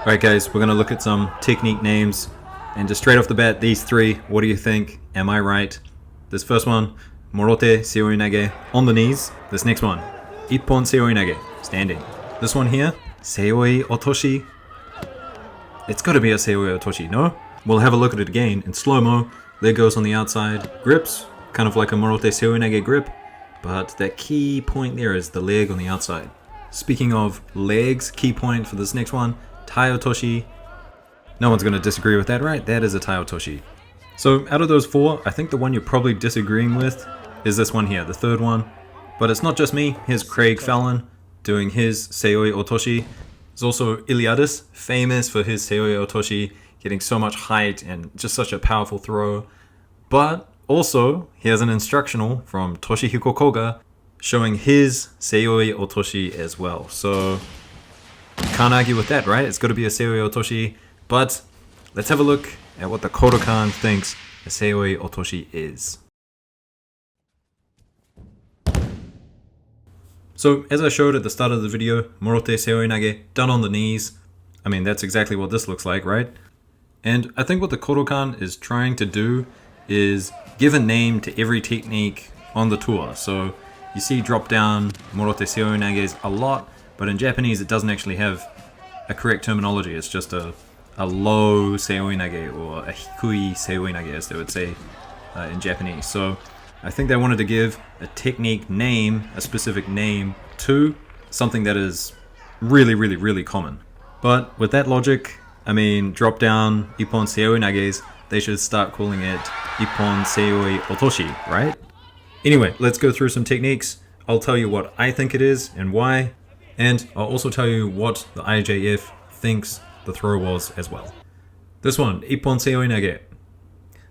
Alright guys, we're going to look at some technique names, and just straight off the bat, these three, what do you think? Am I right? This first one, Morote Seoi nage, on the knees. This next one, Ippon Seoi nage, standing. This one here, Seoi Otoshi. It's got to be a Seoi Otoshi, no? We'll have a look at it again in slow-mo. Leg goes on the outside, grips, kind of like a Morote Seoi nage grip, but that key point there is the leg on the outside. Speaking of legs, key point for this next one, Tai Otoshi. No one's going to disagree with that, right? That is a Tai Otoshi. So out of those four, I think the one you're probably disagreeing with is this one here, the third one. But it's not just me. Here's Craig Fallon doing his Seoi Otoshi. There's also Iliadis, famous for his Seoi Otoshi, getting so much height and just such a powerful throw. But also, here's an instructional from Toshihiko Koga showing his Seoi Otoshi as well. So can't argue with that, right? It's got to be a Seoi Otoshi. But let's have a look at what the Kodokan thinks a Seoi Otoshi is. So as I showed at the start of the video, Morote Seoi nage, done on the knees. I mean, that's exactly what this looks like, right? And I think what the Kodokan is trying to do is give a name to every technique on the tour. So you see drop down Morote Seoi nages a lot, but in Japanese it doesn't actually have a correct terminology. It's just a low Seoi nage or a hikui Seoi nage, as they would say in Japanese. So I think they wanted to give a technique name, a specific name to something that is really common. But with that logic, I mean, drop down Ippon Seoi nages, they should start calling it Ippon Seoi Otoshi, right? Anyway, let's go through some techniques. I'll tell you what I think it is and why, and I'll also tell you what the IJF thinks the throw was as well. This one, Ippon Seoi nage.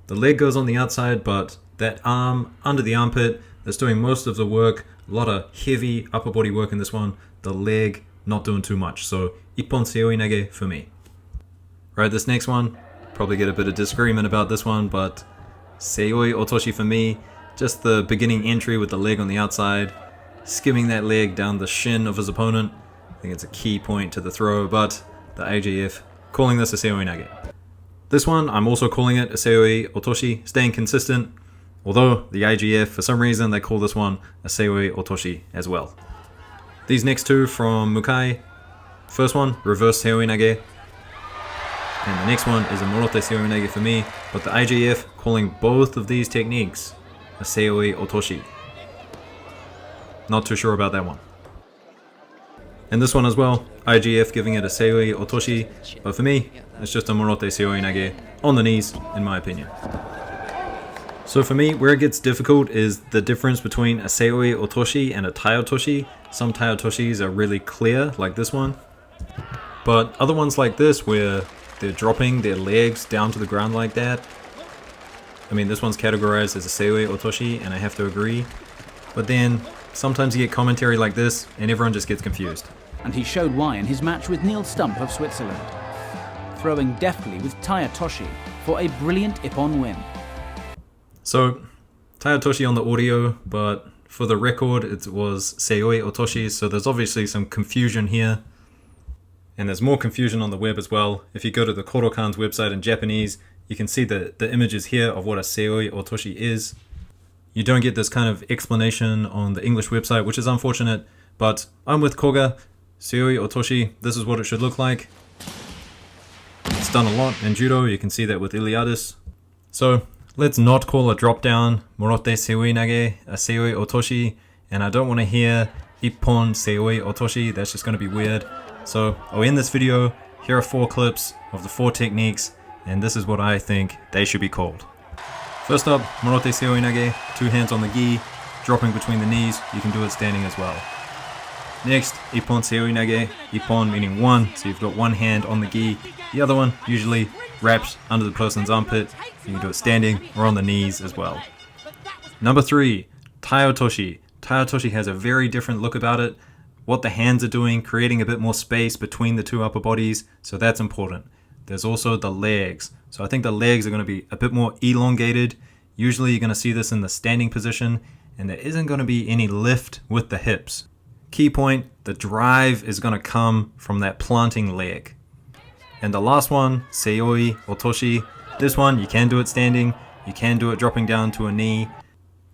The leg goes on the outside, but that arm under the armpit that's doing most of the work. A lot of heavy upper body work in this one. The leg not doing too much. So Ippon Seoi nage for me. Right, this next one, probably get a bit of disagreement about this one, but Seoi Otoshi for me. Just the beginning entry with the leg on the outside, skimming that leg down the shin of his opponent. I think it's a key point to the throw, but the AJF calling this a Seoi nage. This one, I'm also calling it a Seoi Otoshi, staying consistent, although the IGF, for some reason, they call this one a Seoi Otoshi as well. These next two from Mukai, first one, reverse Seoi nage, and the next one is a Morote Seoi nage for me, but the IGF calling both of these techniques a Seoi Otoshi. Not too sure about that one. And this one as well, IGF giving it a Seoi Otoshi, but for me, it's just a Morote Seoi nage on the knees, in my opinion. So for me, where it gets difficult is the difference between a Seoi Otoshi and a Tai Otoshi. Some Tai Otoshis are really clear, like this one, but other ones like this, where they're dropping their legs down to the ground like that. I mean, this one's categorized as a Seoi Otoshi, and I have to agree. But then, sometimes you get commentary like this, and everyone just gets confused. And he showed why in his match with Neil Stump of Switzerland, throwing deftly with Tai Otoshi for a brilliant Ippon win. So, Tai Otoshi on the audio, but for the record, it was Seoi Otoshi, so there's obviously some confusion here. And there's more confusion on the web as well. If you go to the Kodokan's website in Japanese, you can see the images here of what a Seoi Otoshi is. You don't get this kind of explanation on the English website, which is unfortunate, but I'm with Koga. Seoi Otoshi, this is what it should look like. It's done a lot in Judo, you can see that with Iliadis. So let's not call a drop down Morote Seoi nage a Seoi Otoshi, and I don't want to hear Ippon Seoi Otoshi, that's just going to be weird. So I'll end this video. Here are 4 clips of the 4 techniques, and this is what I think they should be called. First up, Morote Seoi nage, 2 hands on the gi, dropping between the knees. You can do it standing as well. Next, Ippon Seoi nage, Ippon meaning 1, so you've got 1 hand on the gi. The other one usually wrapped under the person's armpit. You can do it standing or on the knees as well. Number 3, Tai Otoshi. Tai Otoshi has a very different look about it. What the hands are doing, creating a bit more space between the 2 upper bodies, so that's important. There's also the legs. So I think the legs are going to be a bit more elongated. Usually you're going to see this in the standing position, and there isn't going to be any lift with the hips. Key point, the drive is going to come from that planting leg. And the last one, Seoi, Otoshi. This one, you can do it standing, you can do it dropping down to a knee.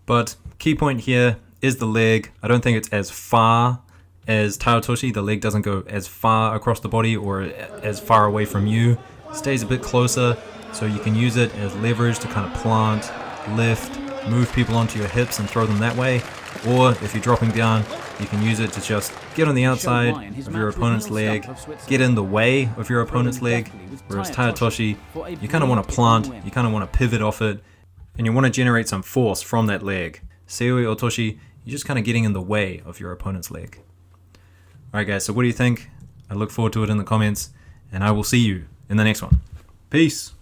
But key point here is the leg. I don't think it's as far as Taotoshi. The leg doesn't go as far across the body or as far away from you. It stays a bit closer, so you can use it as leverage to kind of plant, lift, move people onto your hips and throw them that way. Or if you're dropping down, you can use it to just get on the outside of your opponent's leg, get in the way of your opponent's leg. Whereas Taotoshi, you kind of want to plant, you kind of want to pivot off it, and you want to generate some force from that leg. Seoi Otoshi, you're just kind of getting in the way of your opponent's leg. Alright guys, so what do you think? I look forward to it in the comments, and I will see you in the next one. Peace!